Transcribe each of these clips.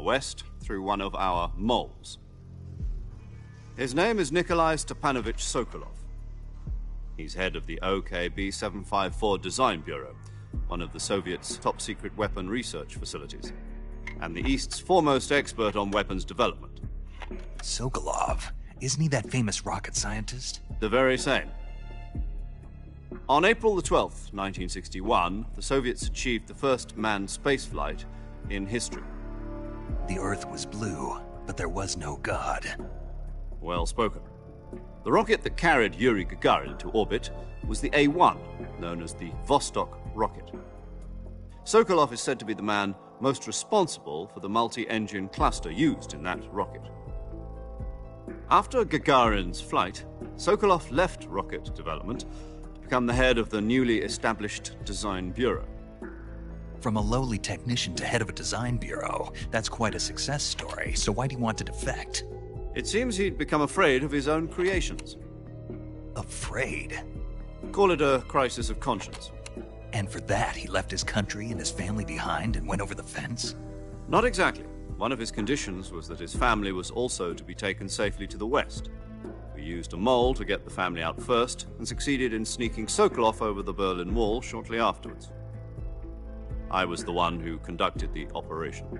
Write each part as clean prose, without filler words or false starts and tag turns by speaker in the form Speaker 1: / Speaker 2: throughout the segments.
Speaker 1: west through one of our moles. His name is Nikolai Stepanovich Sokolov. He's head of the OKB 754 Design Bureau, one of the Soviets' top-secret weapon research facilities, and the East's foremost expert on weapons development.
Speaker 2: Sokolov? Isn't he that famous rocket scientist?
Speaker 1: The very same. On April the 12th, 1961, the Soviets achieved the first manned spaceflight in history.
Speaker 2: The Earth was blue, but there was no God.
Speaker 1: Well spoken. The rocket that carried Yuri Gagarin to orbit was the A-1, known as the Vostok rocket. Sokolov is said to be the man most responsible for the multi-engine cluster used in that rocket. After Gagarin's flight, Sokolov left rocket development to become the head of the newly established Design Bureau.
Speaker 2: From a lowly technician to head of a design bureau, that's quite a success story, so why'd he want to defect?
Speaker 1: It seems he'd become afraid of his own creations.
Speaker 2: Afraid?
Speaker 1: Call it a crisis of conscience.
Speaker 2: And for that, he left his country and his family behind and went over the fence?
Speaker 1: Not exactly. One of his conditions was that his family was also to be taken safely to the west. We used a mole to get the family out first and succeeded in sneaking Sokolov over the Berlin Wall shortly afterwards. I was the one who conducted the operation.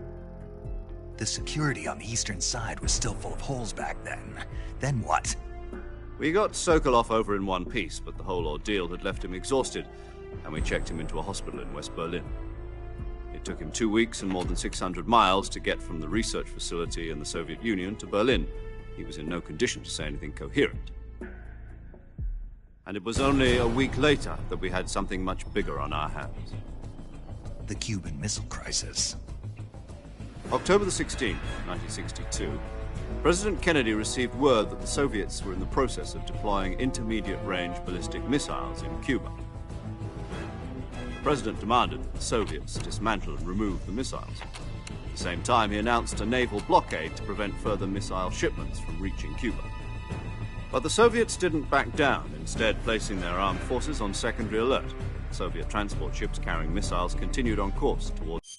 Speaker 2: The security on the eastern side was still full of holes back then. Then what?
Speaker 1: We got Sokolov over in one piece, but the whole ordeal had left him exhausted, and we checked him into a hospital in West Berlin. It took him 2 weeks and more than 600 miles to get from the research facility in the Soviet Union to Berlin. He was in no condition to say anything coherent. And it was only a week later that we had something much bigger on our hands.
Speaker 2: The Cuban Missile Crisis.
Speaker 1: October the 16th, 1962, President Kennedy received word that the Soviets were in the process of deploying intermediate-range ballistic missiles in Cuba. The President demanded that the Soviets dismantle and remove the missiles. At the same time, he announced a naval blockade to prevent further missile shipments from reaching Cuba. But the Soviets didn't back down, instead placing their armed forces on secondary alert. Soviet transport ships carrying missiles continued on course towards...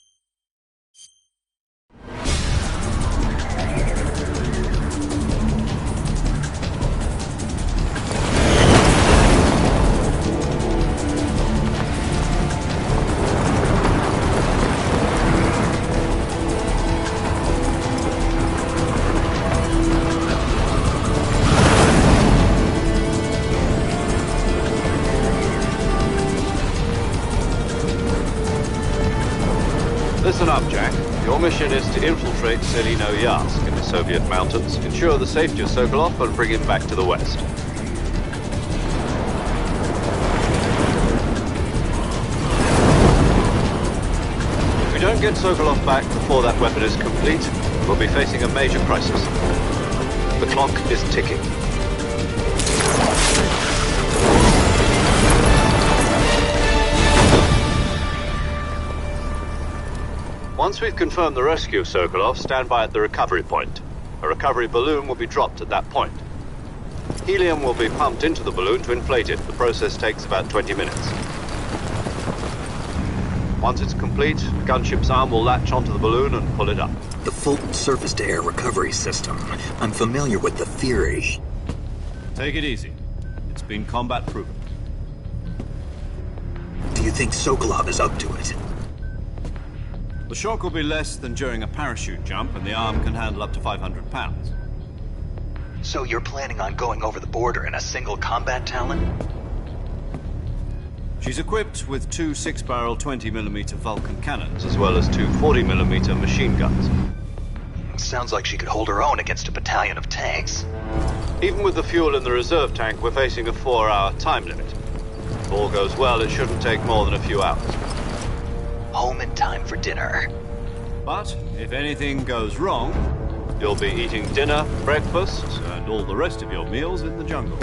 Speaker 1: Listen up, Jack. Your mission is to infiltrate Selino-Yarsk in the Soviet mountains, ensure the safety of Sokolov, and bring him back to the west. If we don't get Sokolov back before that weapon is complete, we'll be facing a major crisis. The clock is ticking. Once we've confirmed the rescue of Sokolov, stand by at the recovery point. A recovery balloon will be dropped at that point. Helium will be pumped into the balloon to inflate it. The process takes about 20 minutes. Once it's complete, the gunship's arm will latch onto the balloon and pull it up.
Speaker 2: The Fulton surface-to-air recovery system. I'm familiar with the theory.
Speaker 1: Take it easy. It's been combat-proven.
Speaker 2: Do you think Sokolov is up to it?
Speaker 1: The shock will be less than during a parachute jump, and the arm can handle up to 500 pounds.
Speaker 2: So you're planning on going over the border in a single combat Talon?
Speaker 1: She's equipped with 2 6-barrel 20mm Vulcan cannons, as well as 2 40mm machine guns.
Speaker 2: Sounds like she could hold her own against a battalion of tanks.
Speaker 1: Even with the fuel in the reserve tank, we're facing a 4-hour time limit. If all goes well, it shouldn't take more than a few hours.
Speaker 2: Home in time for dinner.
Speaker 1: But if anything goes wrong, you'll be eating dinner, breakfast, and all the rest of your meals in the jungle.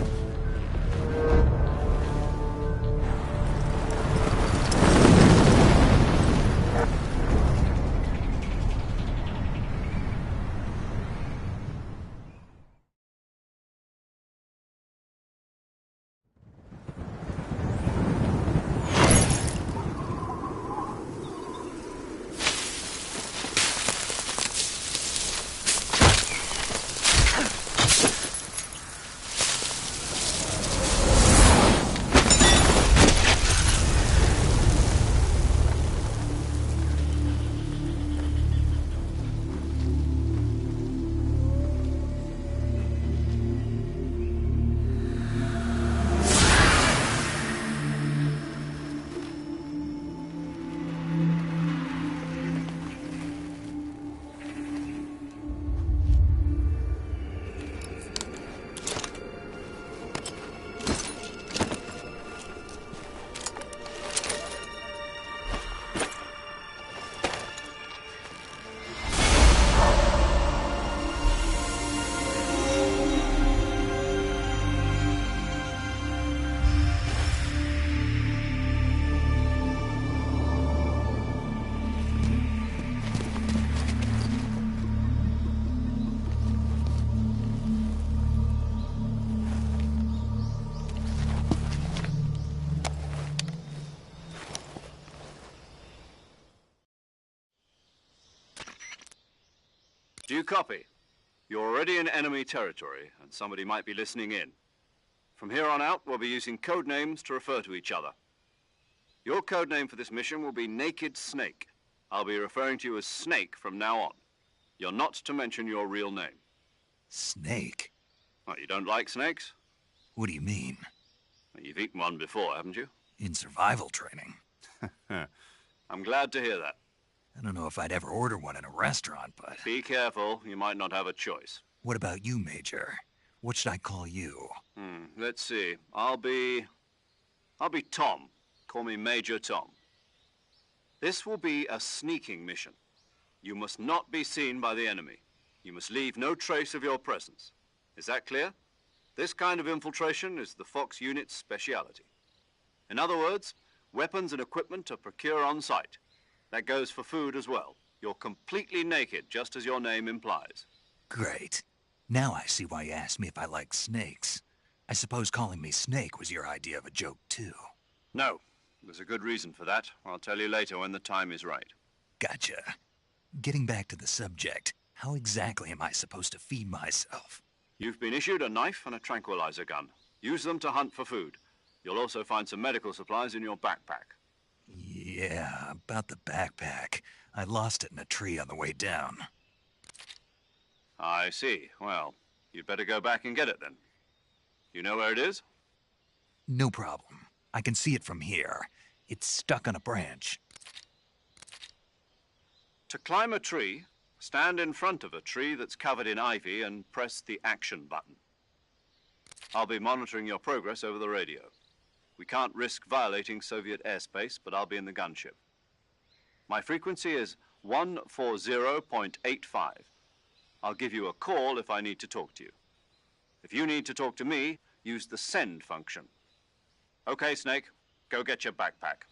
Speaker 1: Do you copy? You're already in enemy territory, and somebody might be listening in. From here on out, we'll be using code names to refer to each other. Your code name for this mission will be Naked Snake. I'll be referring to you as Snake from now on. You're not to mention your real name.
Speaker 2: Snake?
Speaker 1: What, you don't like snakes?
Speaker 2: What do you mean?
Speaker 1: Well, you've eaten one before, haven't you?
Speaker 2: In survival training.
Speaker 1: I'm glad to hear that.
Speaker 2: I don't know if I'd ever order one in a restaurant, but...
Speaker 1: Be careful, you might not have a choice.
Speaker 2: What about you, Major? What should I call you?
Speaker 1: Let's see. I'll be Tom. Call me Major Tom. This will be a sneaking mission. You must not be seen by the enemy. You must leave no trace of your presence. Is that clear? This kind of infiltration is the Fox unit's speciality. In other words, weapons and equipment are procured on site. That goes for food as well. You're completely naked, just as your name implies.
Speaker 2: Great. Now I see why you asked me if I like snakes. I suppose calling me Snake was your idea of a joke, too.
Speaker 1: No. There's a good reason for that. I'll tell you later when the time is right.
Speaker 2: Gotcha. Getting back to the subject, how exactly am I supposed to feed myself?
Speaker 1: You've been issued a knife and a tranquilizer gun. Use them to hunt for food. You'll also find some medical supplies in your backpack.
Speaker 2: Yeah, about the backpack. I lost it in a tree on the way down.
Speaker 1: I see. Well, you'd better go back and get it then. You know where it is?
Speaker 2: No problem. I can see it from here. It's stuck on a branch.
Speaker 1: To climb a tree, stand in front of a tree that's covered in ivy and press the action button. I'll be monitoring your progress over the radio. We can't risk violating Soviet airspace, but I'll be in the gunship. My frequency is 140.85. I'll give you a call if I need to talk to you. If you need to talk to me, use the send function. Okay, Snake, go get your backpack.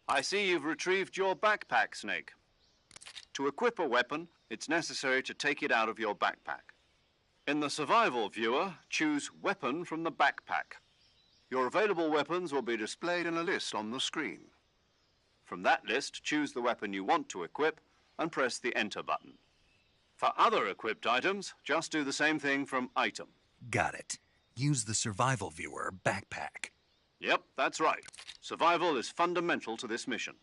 Speaker 1: I see you've retrieved your backpack, Snake. To equip a weapon, it's necessary to take it out of your backpack. In the survival viewer, choose Weapon from the backpack. Your available weapons will be displayed in a list on the screen. From that list, choose the weapon you want to equip and press the Enter button. For other equipped items, just do the same thing from Item.
Speaker 2: Got it. Use the survival viewer backpack.
Speaker 1: Yep, that's right. Survival is fundamental to this mission.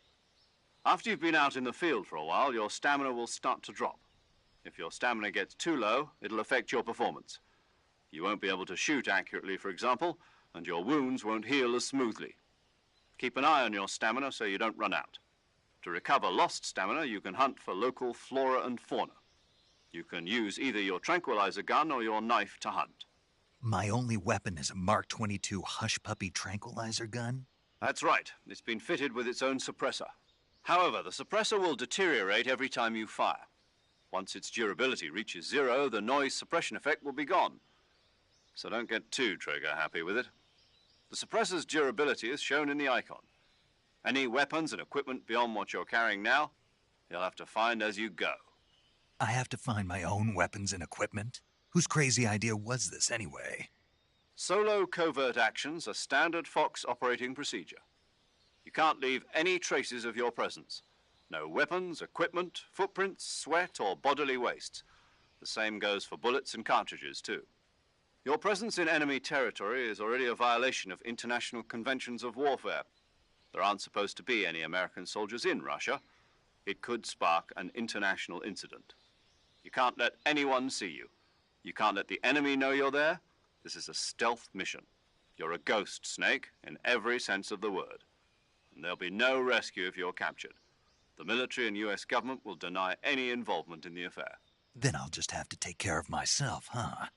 Speaker 1: After you've been out in the field for a while, your stamina will start to drop. If your stamina gets too low, it'll affect your performance. You won't be able to shoot accurately, for example, and your wounds won't heal as smoothly. Keep an eye on your stamina so you don't run out. To recover lost stamina, you can hunt for local flora and fauna. You can use either your tranquilizer gun or your knife to hunt.
Speaker 2: My only weapon is a Mark 22 Hush Puppy tranquilizer gun?
Speaker 1: That's right. It's been fitted with its own suppressor. However, the suppressor will deteriorate every time you fire. Once its durability reaches 0, the noise suppression effect will be gone. So don't get too trigger-happy with it. The suppressor's durability is shown in the icon. Any weapons and equipment beyond what you're carrying now, you'll have to find as you go.
Speaker 2: I have to find my own weapons and equipment? Whose crazy idea was this, anyway?
Speaker 1: Solo covert actions are standard Fox operating procedure. You can't leave any traces of your presence. No weapons, equipment, footprints, sweat, or bodily wastes. The same goes for bullets and cartridges, too. Your presence in enemy territory is already a violation of international conventions of warfare. There aren't supposed to be any American soldiers in Russia. It could spark an international incident. You can't let anyone see you. You can't let the enemy know you're there. This is a stealth mission. You're a ghost, Snake, in every sense of the word. And there'll be no rescue if you're captured. The military and U.S. government will deny any involvement in the affair.
Speaker 2: Then I'll just have to take care of myself, huh?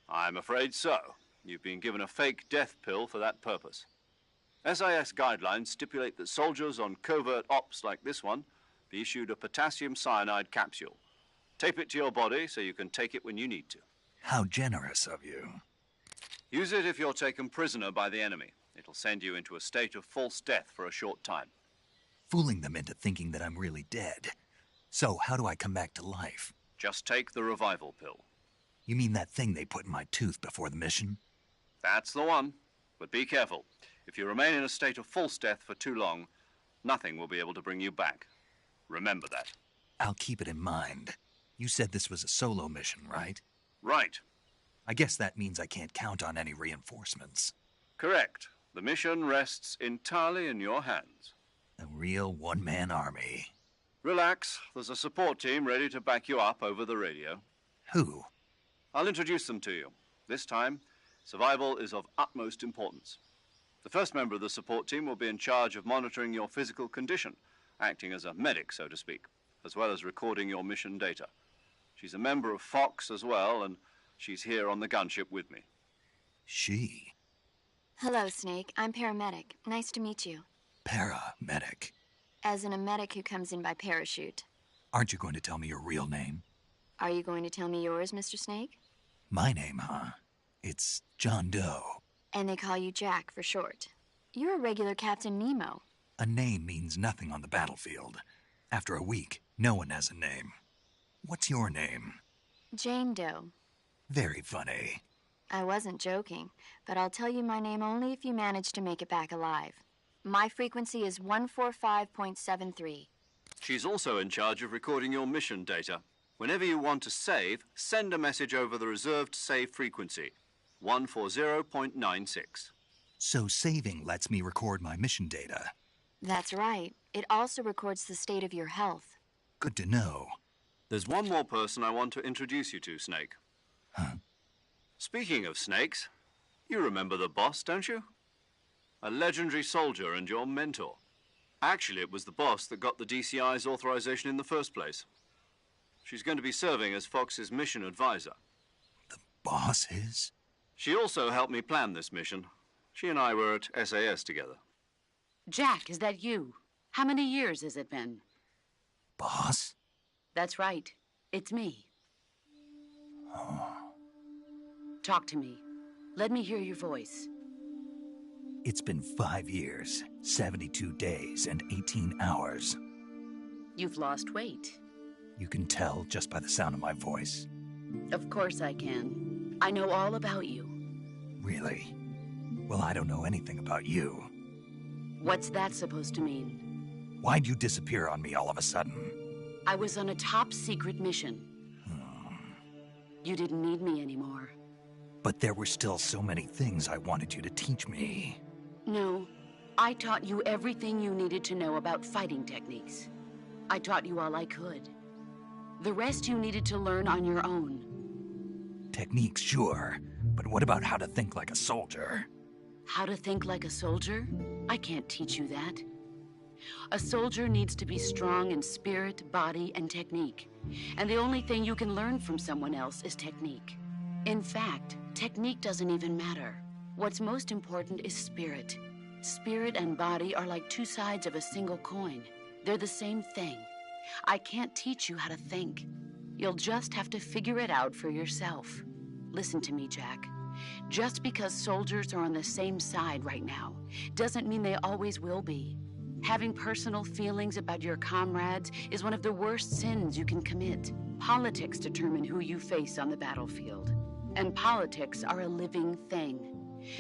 Speaker 1: I'm afraid so. You've been given a fake death pill for that purpose. SIS guidelines stipulate that soldiers on covert ops like this one be issued a potassium cyanide capsule. Tape it to your body so you can take it when you need to.
Speaker 2: How generous of you.
Speaker 1: Use it if you're taken prisoner by the enemy. It'll send you into a state of false death for a short time.
Speaker 2: Fooling them into thinking that I'm really dead. So, how do I come back to life?
Speaker 1: Just take the revival pill.
Speaker 2: You mean that thing they put in my tooth before the mission?
Speaker 1: That's the one. But be careful. If you remain in a state of false death for too long, nothing will be able to bring you back. Remember that.
Speaker 2: I'll keep it in mind. You said this was a solo mission, right?
Speaker 1: Right.
Speaker 2: I guess that means I can't count on any reinforcements.
Speaker 1: Correct. The mission rests entirely in your hands.
Speaker 2: A real one-man army.
Speaker 1: Relax. There's a support team ready to back you up over the radio.
Speaker 2: Who?
Speaker 1: I'll introduce them to you. This time, survival is of utmost importance. The first member of the support team will be in charge of monitoring your physical condition, acting as a medic, so to speak, as well as recording your mission data. She's a member of Fox as well, and she's here on the gunship with me.
Speaker 2: She?
Speaker 3: Hello, Snake. I'm paramedic. Nice to meet you.
Speaker 2: Paramedic.
Speaker 3: As in a medic who comes in by parachute.
Speaker 2: Aren't you going to tell me your real name?
Speaker 3: Are you going to tell me yours, Mr. Snake?
Speaker 2: My name, huh? It's John Doe.
Speaker 3: And they call you Jack for short. You're a regular Captain Nemo.
Speaker 2: A name means nothing on the battlefield. After a week, no one has a name. What's your name?
Speaker 3: Jane Doe.
Speaker 2: Very funny.
Speaker 3: I wasn't joking, but I'll tell you my name only if you manage to make it back alive. My frequency is 145.73.
Speaker 1: She's also in charge of recording your mission data. Whenever you want to save, send a message over the reserved save frequency, 140.96.
Speaker 2: So saving lets me record my mission data.
Speaker 3: That's right. It also records the state of your health.
Speaker 2: Good to know.
Speaker 1: There's one more person I want to introduce you to, Snake.
Speaker 2: Huh?
Speaker 1: Speaking of snakes, you remember the boss, don't you? A legendary soldier and your mentor. Actually, it was the boss that got the DCI's authorization in the first place. She's going to be serving as Fox's mission advisor.
Speaker 2: The boss is?
Speaker 1: She also helped me plan this mission. She and I were at SAS together.
Speaker 4: Jack, is that you? How many years has it been?
Speaker 2: Boss?
Speaker 4: That's right. It's me.
Speaker 2: Oh.
Speaker 4: Talk to me. Let me hear your voice.
Speaker 2: It's been 5 years, 72 days, and 18 hours.
Speaker 4: You've lost weight.
Speaker 2: You can tell just by the sound of my voice.
Speaker 4: Of course I can. I know all about you.
Speaker 2: Really? Well, I don't know anything about you.
Speaker 4: What's that supposed to mean?
Speaker 2: Why'd you disappear on me all of a sudden?
Speaker 4: I was on a top-secret mission. You didn't need me anymore.
Speaker 2: But there were still so many things I wanted you to teach me.
Speaker 4: No, I taught you everything you needed to know about fighting techniques. I taught you all I could. The rest you needed to learn on your own.
Speaker 2: Techniques, sure. But what about how to think like a soldier?
Speaker 4: How to think like a soldier? I can't teach you that. A soldier needs to be strong in spirit, body, and technique. And the only thing you can learn from someone else is technique. In fact, technique doesn't even matter. What's most important is spirit. Spirit and body are like two sides of a single coin. They're the same thing. I can't teach you how to think. You'll just have to figure it out for yourself. Listen to me, Jack. Just because soldiers are on the same side right now doesn't mean they always will be. Having personal feelings about your comrades is one of the worst sins you can commit. Politics determine who you face on the battlefield. And politics are a living thing.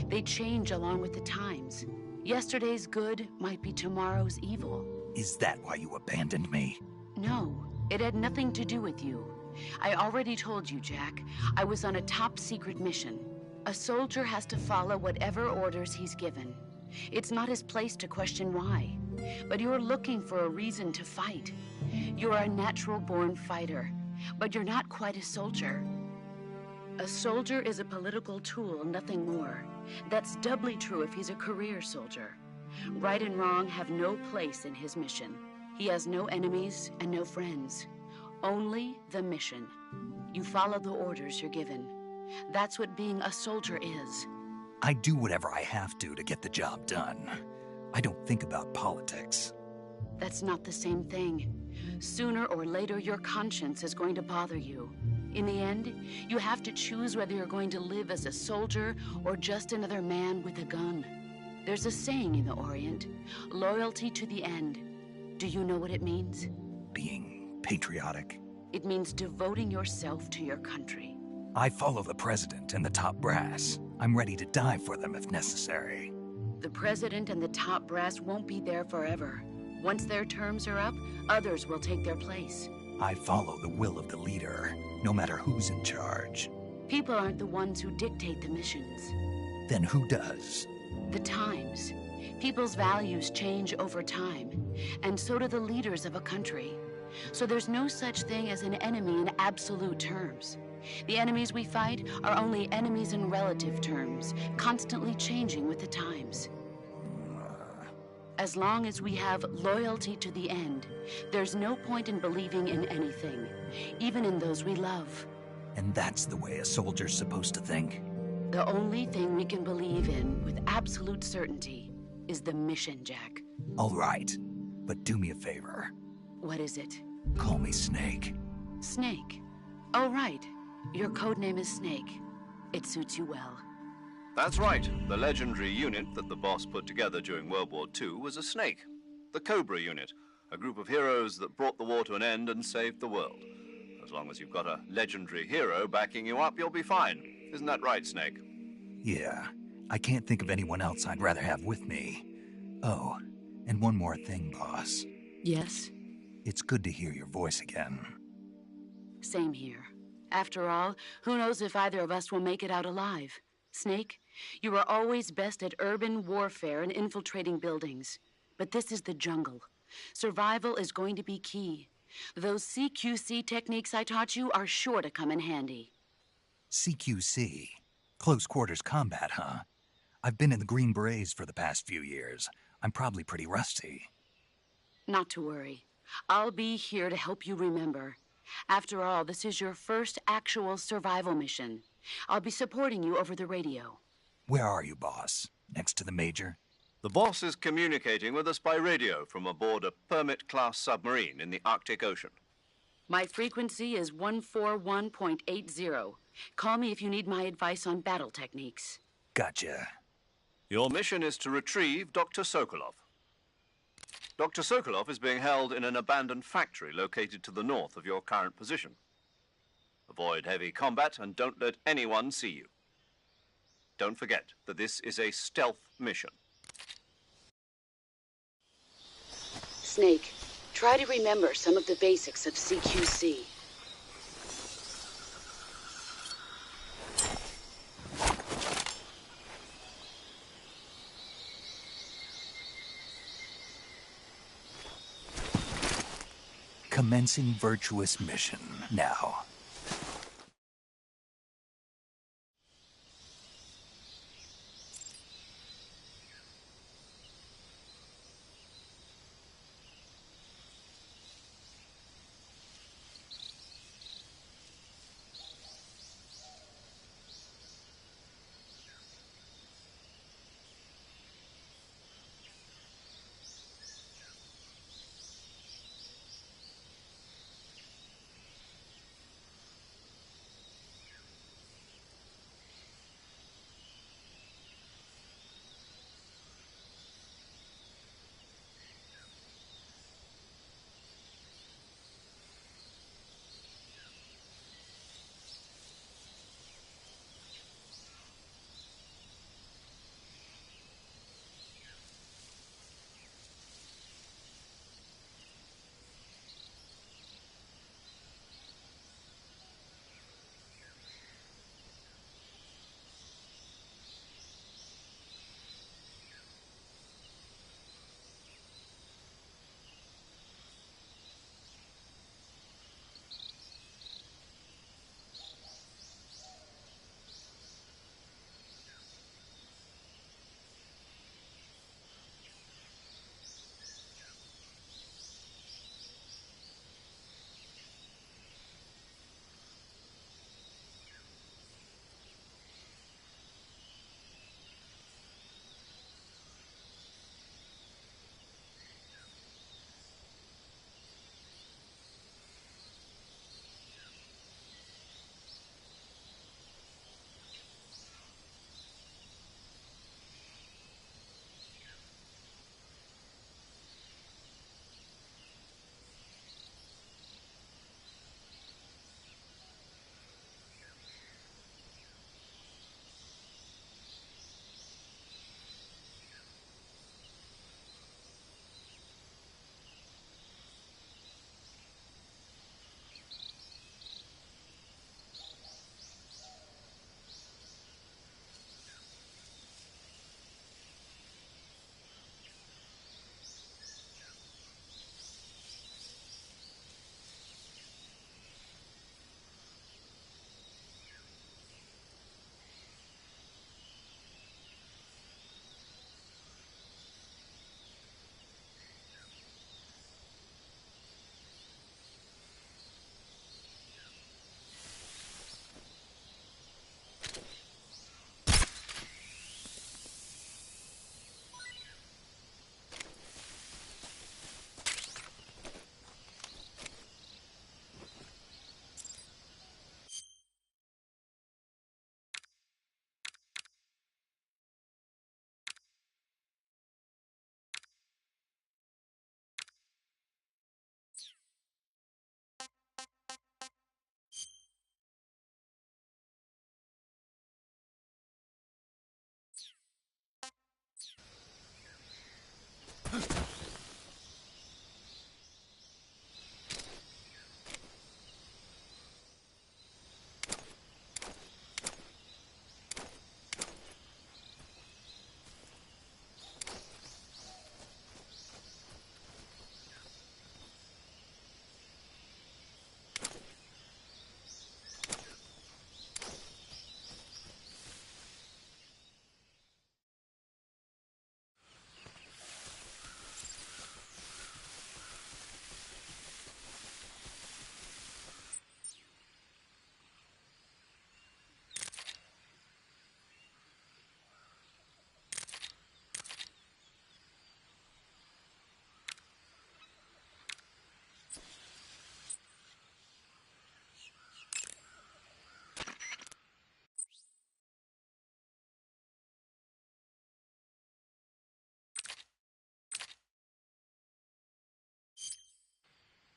Speaker 4: They change along with the times. Yesterday's good might be tomorrow's evil.
Speaker 2: Is that why you abandoned me?
Speaker 4: No, it had nothing to do with you. I already told you, Jack. I was on a top-secret mission. A soldier has to follow whatever orders he's given. It's not his place to question why. But you're looking for a reason to fight. You're a natural-born fighter, but you're not quite a soldier. A soldier is a political tool, nothing more. That's doubly true if he's a career soldier. Right and wrong have no place in his mission. He has no enemies and no friends. Only the mission. You follow the orders you're given. That's what being a soldier is.
Speaker 2: I do whatever I have to get the job done. I don't think about politics.
Speaker 4: That's not the same thing. Sooner or later, your conscience is going to bother you. In the end, you have to choose whether you're going to live as a soldier or just another man with a gun. There's a saying in the Orient, loyalty to the end. Do you know what it means?
Speaker 2: Being patriotic.
Speaker 4: It means devoting yourself to your country.
Speaker 2: I follow the president and the top brass. I'm ready to die for them if necessary.
Speaker 4: The president and the top brass won't be there forever. Once their terms are up, others will take their place.
Speaker 2: I follow the will of the leader, no matter who's in charge.
Speaker 4: People aren't the ones who dictate the missions.
Speaker 2: Then who does?
Speaker 4: The times. People's values change over time, and so do the leaders of a country. So there's no such thing as an enemy in absolute terms. The enemies we fight are only enemies in relative terms, constantly changing with the times. As long as we have loyalty to the end, there's no point in believing in anything, even in those we love.
Speaker 2: And that's the way a soldier's supposed to think?
Speaker 4: The only thing we can believe in with absolute certainty is the mission, Jack.
Speaker 2: All right, but do me a favor.
Speaker 4: What is it?
Speaker 2: Call me Snake.
Speaker 4: Snake? Oh, right. Your codename is Snake. It suits you well.
Speaker 1: That's right. The legendary unit that the boss put together during World War II was a snake. The Cobra unit, a group of heroes that brought the war to an end and saved the world. As long as you've got a legendary hero backing you up, you'll be fine. Isn't that right, Snake?
Speaker 2: Yeah, I can't think of anyone else I'd rather have with me. Oh, and one more thing, boss.
Speaker 4: Yes?
Speaker 2: It's good to hear your voice again.
Speaker 4: Same here. After all, who knows if either of us will make it out alive? Snake, you are always best at urban warfare and infiltrating buildings. But this is the jungle. Survival is going to be key. Those CQC techniques I taught you are sure to come in handy.
Speaker 2: CQC? Close quarters combat, huh? I've been in the Green Berets for the past few years. I'm probably pretty rusty.
Speaker 4: Not to worry. I'll be here to help you remember. After all, this is your first actual survival mission. I'll be supporting you over the radio.
Speaker 2: Where are you, boss? Next to the Major?
Speaker 1: The boss is communicating with us by radio from aboard a Permit-class submarine in the Arctic Ocean.
Speaker 4: My frequency is 141.80. Call me if you need my advice on battle techniques.
Speaker 2: Gotcha.
Speaker 1: Your mission is to retrieve Dr. Sokolov. Dr. Sokolov is being held in an abandoned factory located to the north of your current position. Avoid heavy combat and don't let anyone see you. Don't forget that this is a stealth mission.
Speaker 4: Snake, try to remember some of the basics of CQC.
Speaker 2: Commencing virtuous mission now.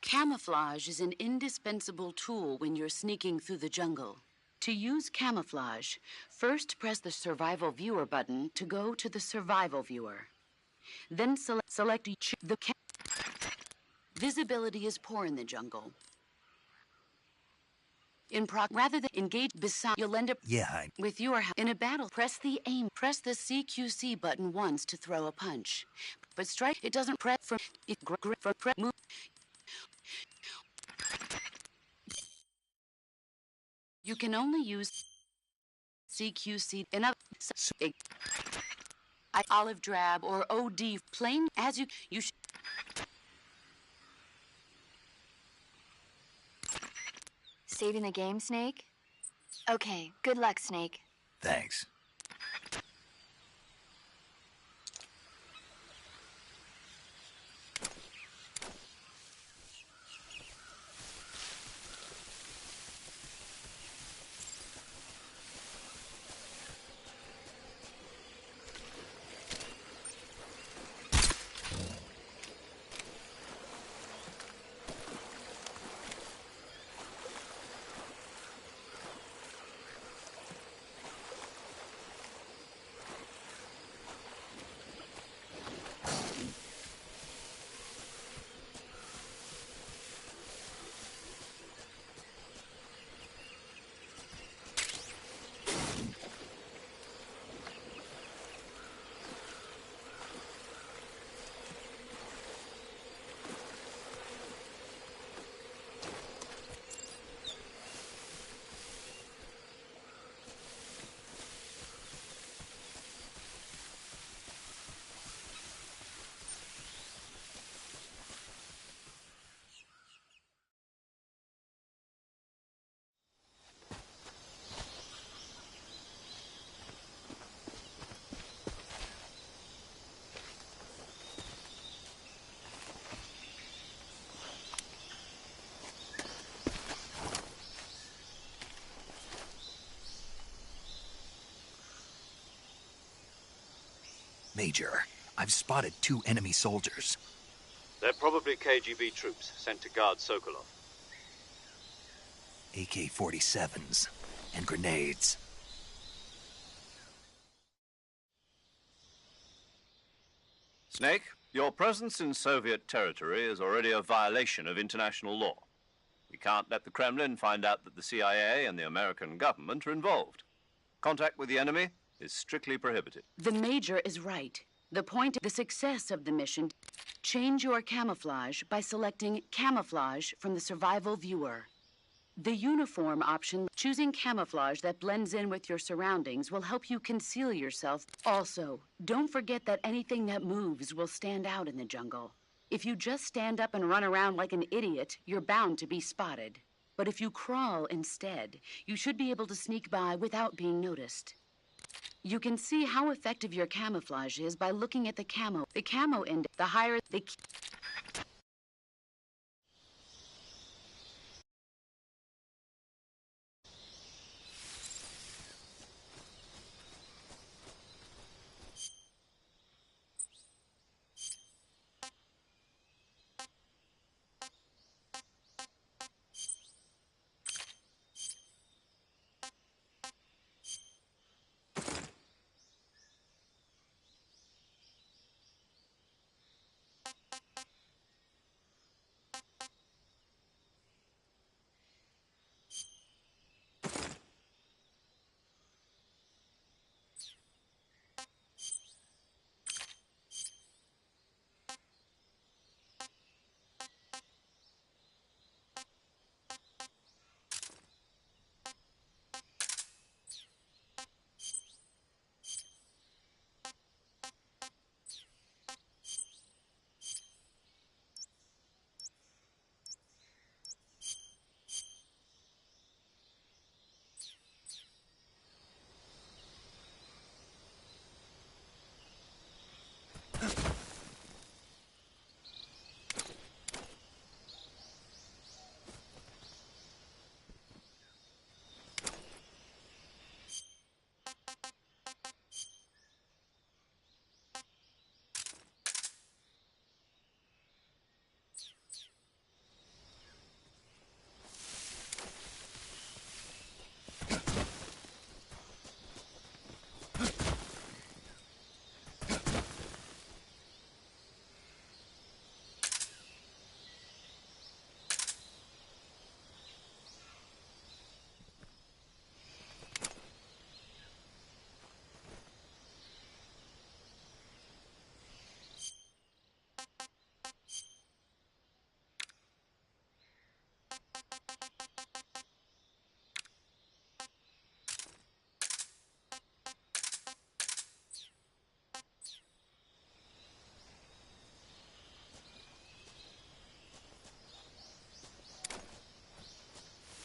Speaker 4: Camouflage is an indispensable tool when you're sneaking through the jungle. To use camouflage, first press the Survival Viewer button to go to the Survival Viewer. Then select the Visibility is poor in the jungle. Rather than engage beside, you'll end up with your in a battle. Press the CQC button once to throw a punch, but strike it doesn't press from it. Move. You can only use CQC in a olive drab or OD plain as you should.
Speaker 3: Saving the game, Snake? Okay, good luck, Snake.
Speaker 2: Thanks. Major, I've spotted 2 enemy soldiers.
Speaker 1: They're probably KGB troops sent to guard Sokolov.
Speaker 2: AK-47s and grenades.
Speaker 1: Snake, your presence in Soviet territory is already a violation of international law. We can't let the Kremlin find out that the CIA and the American government are involved. Contact with the enemy is strictly prohibited.
Speaker 4: The Major is right. The success of the mission. Change your camouflage by selecting Camouflage from the Survival Viewer. The uniform option, choosing camouflage that blends in with your surroundings, will help you conceal yourself. Also, don't forget that anything that moves will stand out in the jungle. If you just stand up and run around like an idiot, you're bound to be spotted. But if you crawl instead, you should be able to sneak by without being noticed. You can see how effective your camouflage is by looking at the camo. The camo index, the higher the...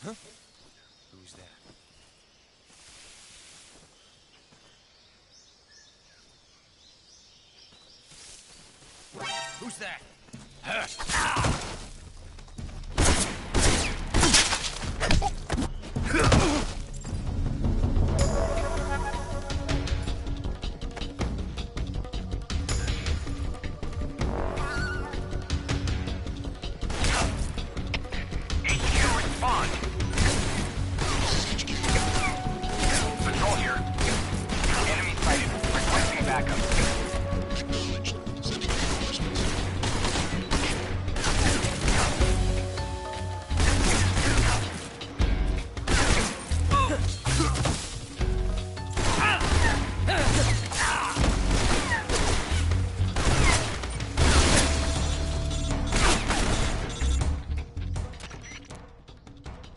Speaker 5: Huh? Who's that? Who's that?
Speaker 6: Patrol here. Enemy sighted. Requesting backup.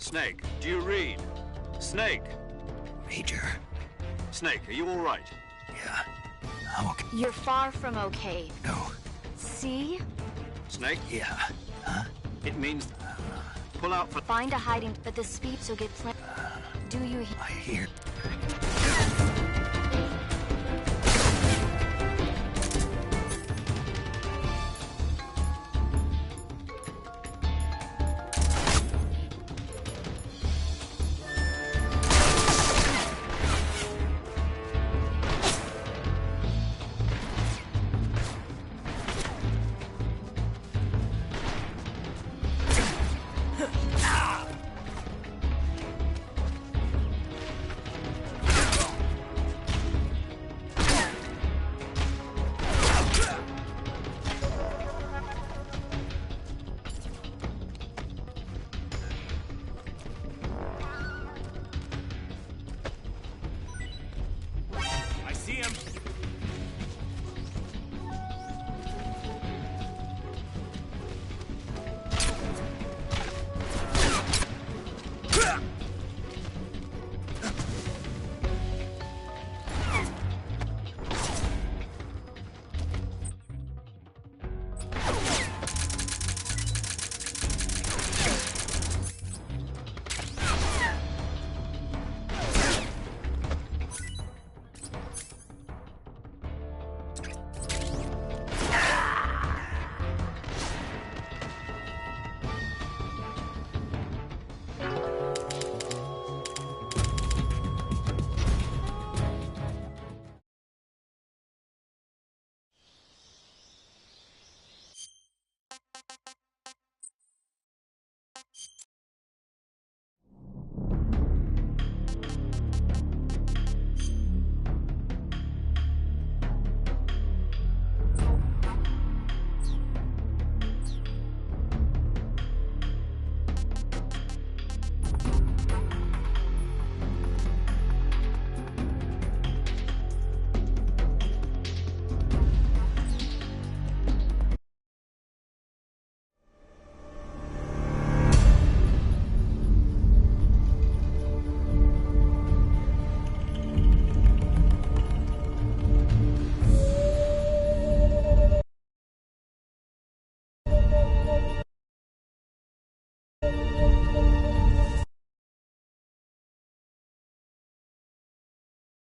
Speaker 1: Snake, do you read? Snake!
Speaker 2: Major.
Speaker 1: Snake, are you all right?
Speaker 2: Yeah. I'm okay.
Speaker 3: You're far from okay.
Speaker 2: No.
Speaker 3: See?
Speaker 1: Snake,
Speaker 2: Yeah. Huh?
Speaker 1: it means pull out for...
Speaker 3: Find a hiding, but the speeds will get Do you
Speaker 2: I hear.